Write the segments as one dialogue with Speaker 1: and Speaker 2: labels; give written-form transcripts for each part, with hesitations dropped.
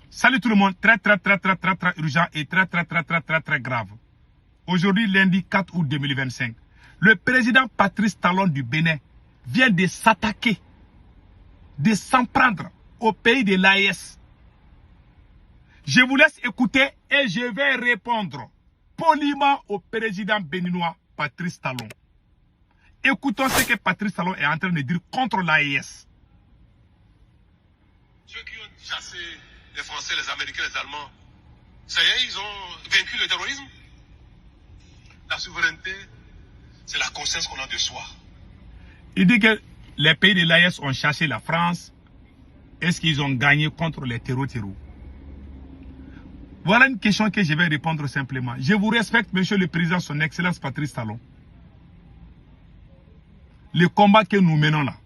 Speaker 1: Salut tout le monde, très urgent et très grave. Aujourd'hui, lundi 4 août 2025, le président Patrice Talon du Bénin vient de s'attaquer, de s'en prendre au pays de l'AES. Je vous laisse écouter et je vais répondre poliment au président béninois Patrice Talon. Écoutons ce que Patrice Talon est en train de dire contre l'AES.
Speaker 2: Ceux qui ont chassé les Français, les Américains, les Allemands, ça y est, ils ont vaincu le terrorisme. La souveraineté, c'est la conscience qu'on a de soi.
Speaker 1: Il dit que les pays de l'AES ont chassé la France. Est-ce qu'ils ont gagné contre les terreaux? Voilà une question que je vais répondre simplement. Je vous respecte, monsieur le président, son excellence Patrice Talon. Le combat que nous menons là,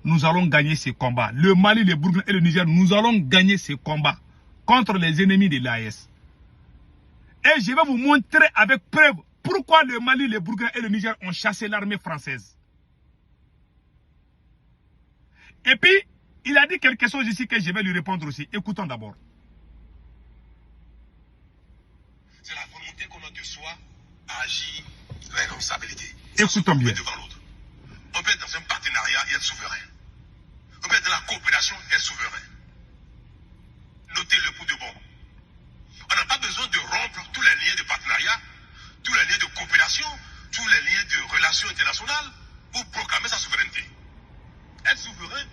Speaker 1: nous allons gagner ces combats. Le Mali, le Burkina et le Niger, nous allons gagner ces combats contre les ennemis de l'AES. Et je vais vous montrer avec preuve pourquoi le Mali, le Burkina et le Niger ont chassé l'armée française. Et puis, il a dit quelque chose ici que je vais lui répondre aussi. Écoutons d'abord.
Speaker 2: C'est la volonté qu'on a de soi à agir avec responsabilité.
Speaker 1: Écoutons bien.
Speaker 2: Devant l'autre. On peut être dans un partenariat et être souverain. On peut être dans la coopération et être souverain. Notez-le pour de bon. On n'a pas besoin de rompre tous les liens de partenariat, tous les liens de coopération, tous les liens de relations internationales pour proclamer sa souveraineté. Être souverain,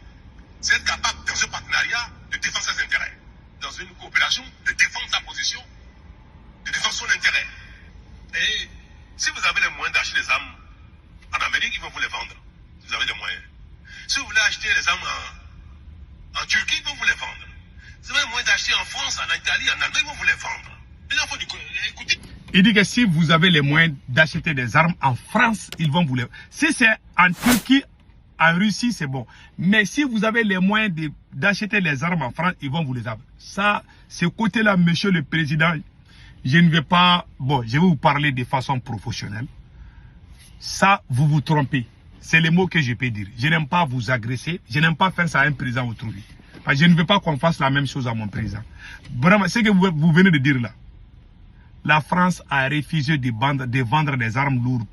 Speaker 2: c'est être capable dans un partenariat de défendre ses intérêts. Dans une coopération, de défendre sa position, de défendre son intérêt. Et si vous avez les moyens d'acheter des armes en Amérique, ils vont vous les vendre. Vous avez des moyens. Si vous voulez acheter les armes en Turquie, ils vont vous les vendre. Si vous avez les moyens d'acheter en France, en Italie, en Allemagne, ils vont vous les vendre. Les gens font écoutez.
Speaker 1: Il dit que si vous avez les moyens d'acheter des armes en France, ils vont vous les... Si c'est en Turquie, en Russie, c'est bon. Mais si vous avez les moyens d'acheter les armes en France, ils vont vous les avoir. Ça, ce côté-là, monsieur le président, je ne vais pas... Bon, je vais vous parler de façon professionnelle. Ça, vous vous trompez. C'est les mots que je peux dire. Je n'aime pas vous agresser. Je n'aime pas faire ça à un président autrui. Je ne veux pas qu'on fasse la même chose à mon président. Vraiment, ce que vous venez de dire là. La France a refusé de vendre des armes lourdes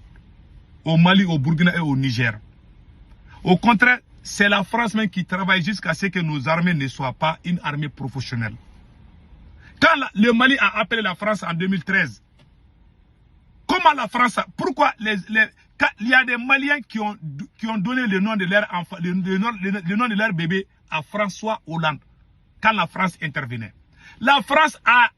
Speaker 1: au Mali, au Burkina et au Niger. Au contraire, c'est la France même qui travaille jusqu'à ce que nos armées ne soient pas une armée professionnelle. Quand le Mali a appelé la France en 2013, comment la France a... Pourquoi il y a des Maliens qui ont donné le nom de leur enfant, le nom de leur bébé à François Hollande quand la France intervenait. La France a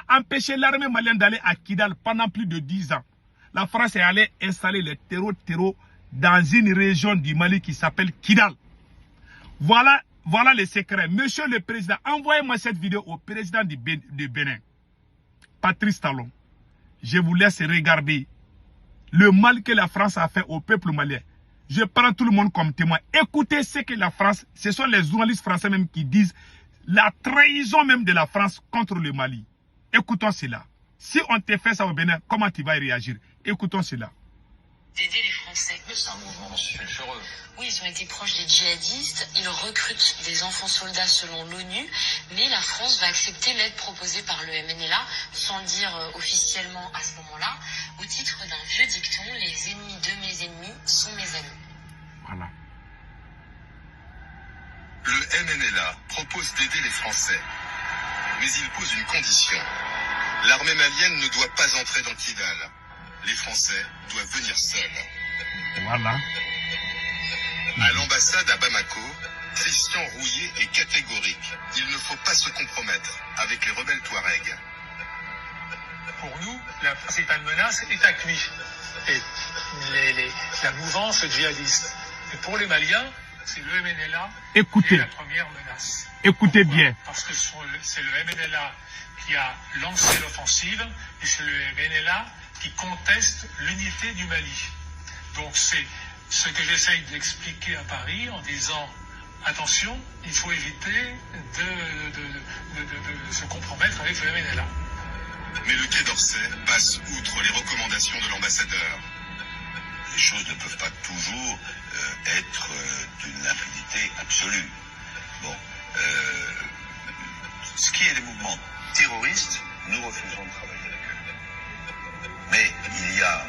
Speaker 1: empêché l'armée malienne d'aller à Kidal pendant plus de 10 ans. La France est allée installer les terreaux dans une région du Mali qui s'appelle Kidal. Voilà les secrets. Monsieur le président, envoyez-moi cette vidéo au président de Bénin, Patrice Talon. Je vous laisse regarder le mal que la France a fait au peuple malien. Je prends tout le monde comme témoin. Écoutez ce que la France, ce sont les journalistes français même qui disent la trahison même de la France contre le Mali. Écoutons cela. Si on te fait ça au Bénin, comment tu vas réagir? Écoutons cela.
Speaker 3: D'aider les Français.
Speaker 2: Mais c'est un mouvement sulfureux.
Speaker 3: Oui, ils ont été proches des djihadistes, ils recrutent des enfants soldats selon l'ONU, mais la France va accepter l'aide proposée par le MNLA, sans le dire officiellement à ce moment-là, au titre d'un vieux dicton, les ennemis de mes ennemis sont mes amis.
Speaker 1: Voilà.
Speaker 4: Le MNLA propose d'aider les Français, mais il pose une condition. L'armée malienne ne doit pas entrer dans Kidal. Les Français doivent venir seuls.
Speaker 1: Voilà.
Speaker 4: À l'ambassade à Bamako, Christian Rouillet est catégorique. Il ne faut pas se compromettre avec les rebelles Touaregs.
Speaker 5: Pour nous, la principale menace est AQMI, et la mouvance djihadiste. Et pour les Maliens, c'est le MNLA qui est la première menace.
Speaker 1: Écoutez
Speaker 5: Pourquoi?
Speaker 1: bien.
Speaker 5: Parce que c'est le MNLA qui a lancé l'offensive, et c'est le MNLA qui conteste l'unité du Mali. Donc c'est ce que j'essaye d'expliquer à Paris en disant attention, il faut éviter de se compromettre avec le MNLA.
Speaker 4: Mais le Quai d'Orsay passe outre les recommandations de l'ambassadeur.
Speaker 6: Les choses ne peuvent pas toujours être d'une impunité absolue. Bon, Ce qui est des mouvements terroristes, nous refusons de travailler avec eux. Mais il y a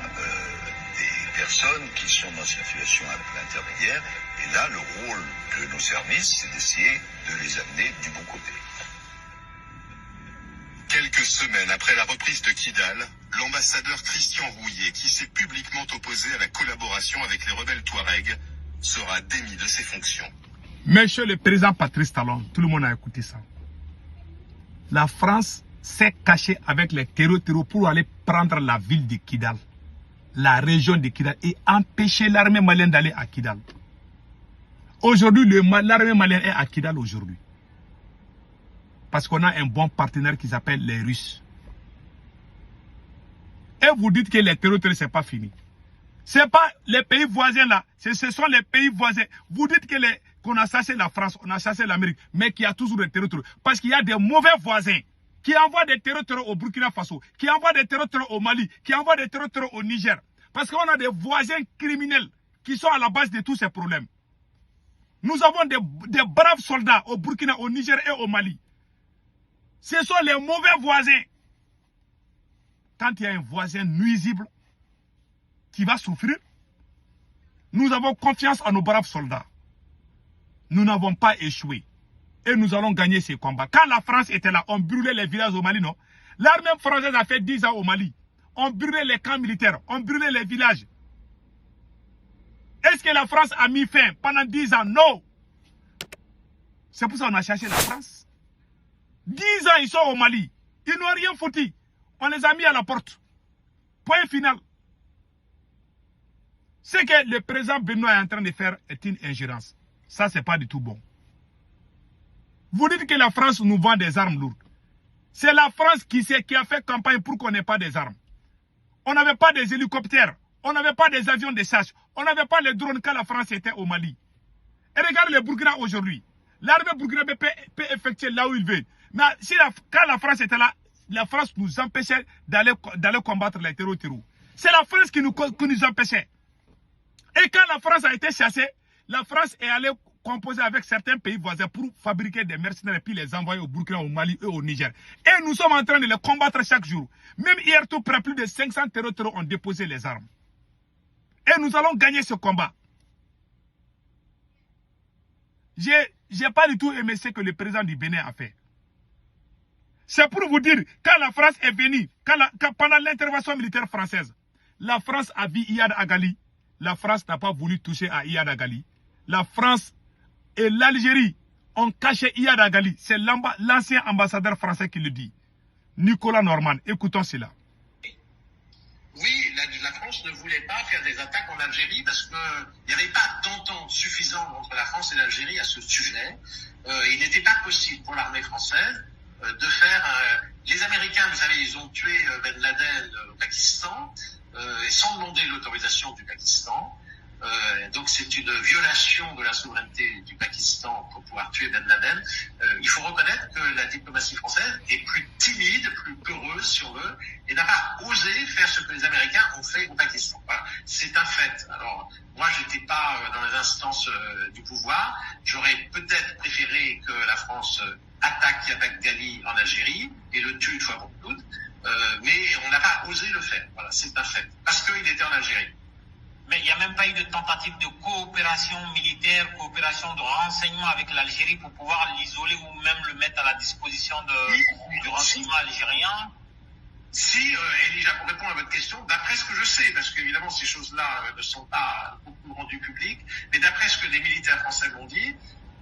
Speaker 6: des personnes qui sont dans une situation un peu intermédiaire, et là, le rôle de nos services, c'est d'essayer de les amener du bon côté.
Speaker 4: Quelques semaines après la reprise de Kidal, l'ambassadeur Christian Rouillet, qui s'est publiquement opposé à la collaboration avec les rebelles Touaregs, sera démis de ses fonctions.
Speaker 1: Monsieur le président Patrice Talon, tout le monde a écouté ça. La France s'est cachée avec les terreaux pour aller prendre la ville de Kidal, la région de Kidal, et empêcher l'armée malienne d'aller à Kidal. Aujourd'hui, l'armée malienne est à Kidal aujourd'hui. Parce qu'on a un bon partenaire qui s'appelle les Russes. Et vous dites que les terreaux, ce n'est pas fini. Ce n'est pas les pays voisins là, ce sont les pays voisins. Vous dites qu'on a chassé la France, on a chassé l'Amérique, mais qu'il y a toujours des terreaux. Parce qu'il y a des mauvais voisins qui envoient des terreaux au Burkina Faso, qui envoient des terreaux au Mali, qui envoient des terreaux au Niger. Parce qu'on a des voisins criminels qui sont à la base de tous ces problèmes. Nous avons des braves soldats au Burkina, au Niger et au Mali. Ce sont les mauvais voisins. Quand il y a un voisin nuisible qui va souffrir, nous avons confiance en nos braves soldats. Nous n'avons pas échoué. Et nous allons gagner ces combats. Quand la France était là, on brûlait les villages au Mali, non? L'armée française a fait 10 ans au Mali. On brûlait les camps militaires, on brûlait les villages. Est-ce que la France a mis fin pendant 10 ans? Non. C'est pour ça qu'on a cherché la France. 10 ans, ils sont au Mali. Ils n'ont rien foutu. On les a mis à la porte. Point final. Ce que le président Benoît est en train de faire est une ingérence. Ça, c'est pas du tout bon. Vous dites que la France nous vend des armes lourdes. C'est la France qui a fait campagne pour qu'on n'ait pas des armes. On n'avait pas des hélicoptères. On n'avait pas des avions de chasse. On n'avait pas les drones quand la France était au Mali. Et regarde le Burkina aujourd'hui. L'armée burkinabé peut effectuer là où il veut. Mais si quand la France était là, la France nous empêchait d'aller combattre les terreaux. C'est la France qui nous empêchait. Et quand la France a été chassée, la France est allée composer avec certains pays voisins pour fabriquer des mercenaires et puis les envoyer au Burkina, au Mali et au Niger. Et nous sommes en train de les combattre chaque jour. Même hier, tout près, plus de 500 terreaux ont déposé les armes. Et nous allons gagner ce combat. J'ai pas du tout aimé ce que le président du Bénin a fait. C'est pour vous dire, quand la France est venue, pendant l'intervention militaire française, la France a vu Iyad Agali. La France n'a pas voulu toucher à Iyad Agali. La France et l'Algérie ont caché Iyad Agali. C'est l'ancien ambassadeur français qui le dit. Nicolas Norman, écoutons cela.
Speaker 7: Oui, la France ne voulait pas faire des attaques en Algérie parce qu'il n'y avait pas d'entente suffisante entre la France et l'Algérie à ce sujet. Il n'était pas possible pour l'armée française de faire... les Américains, vous savez, ils ont tué Ben Laden au Pakistan et sans demander l'autorisation du Pakistan. Donc c'est une violation de la souveraineté du Pakistan pour pouvoir tuer Ben Laden. Il faut reconnaître que la diplomatie française est plus timide, plus peureuse si on veut, et n'a pas osé faire ce que les Américains ont fait au Pakistan. Voilà. C'est un fait. Alors moi j'étais pas dans les instances du pouvoir. J'aurais peut-être préféré que la France attaque Yabak Ghali en Algérie et le tue une fois pour toutes, mais on n'a pas osé le faire. Voilà, c'est un fait. Parce qu'il était en Algérie.
Speaker 8: Mais il n'y a même pas eu de tentative de coopération militaire, coopération de renseignement avec l'Algérie pour pouvoir l'isoler ou même le mettre à la disposition du renseignement algérien.
Speaker 7: Si, Elijah, pour répondre à votre question, d'après ce que je sais, parce qu'évidemment ces choses-là ne sont pas beaucoup rendues publiques, mais d'après ce que les militaires français m'ont dit,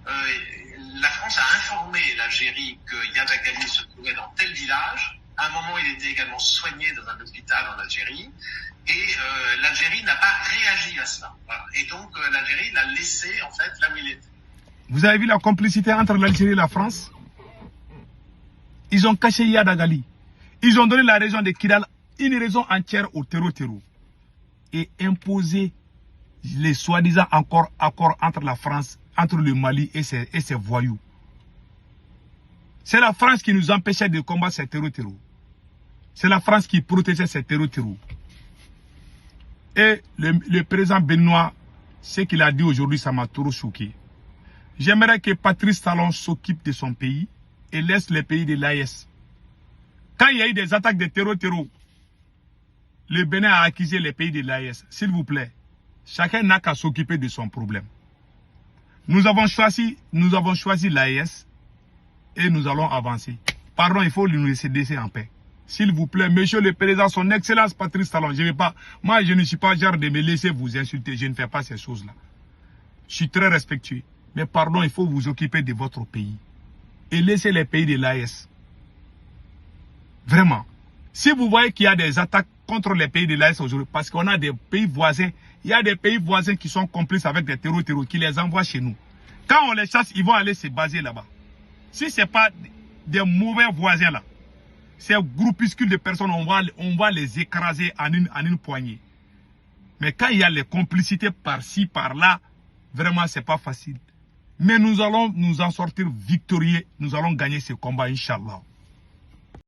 Speaker 7: la France a informé l'Algérie que Iyad Agali se trouvait dans tel village. À un moment, il était également soigné dans un hôpital en Algérie. Et l'Algérie n'a pas réagi à cela. Voilà. Et donc l'Algérie l'a laissé en fait là où il était.
Speaker 1: Vous avez vu la complicité entre l'Algérie et la France? Ils ont caché Iyad Agali. Ils ont donné la région de Kidal, une région entière au terreau. Et imposé les soi-disant accords entre la France, entre le Mali et ses voyous. C'est la France qui nous empêchait de combattre ces terreaux. C'est la France qui protégeait ces terreaux. Et le président Benoît, ce qu'il a dit aujourd'hui, ça m'a trop choqué. J'aimerais que Patrice Talon s'occupe de son pays et laisse les pays de l'AES. Quand il y a eu des attaques de terreau, le Bénin a accusé les pays de l'AES. S'il vous plaît, chacun n'a qu'à s'occuper de son problème. Nous avons choisi l'AES et nous allons avancer. Pardon, il faut nous laisser en paix. S'il vous plaît, monsieur le président, son excellence Patrice Talon, moi je ne suis pas genre de me laisser vous insulter, je ne fais pas ces choses-là. Je suis très respectueux. Mais pardon, il faut vous occuper de votre pays. Et laisser les pays de l'AES. Vraiment. Si vous voyez qu'il y a des attaques contre les pays de l'AES aujourd'hui, parce qu'on a des pays voisins, il y a des pays voisins qui sont complices avec des terreaux qui les envoient chez nous. Quand on les chasse, ils vont aller se baser là-bas. Si ce n'est pas des mauvais voisins là, ces groupuscules de personnes, on va les écraser en une poignée. Mais quand il y a les complicités par-ci, par-là, vraiment, ce n'est pas facile. Mais nous allons nous en sortir victorieux. Nous allons gagner ce combat, Inch'Allah.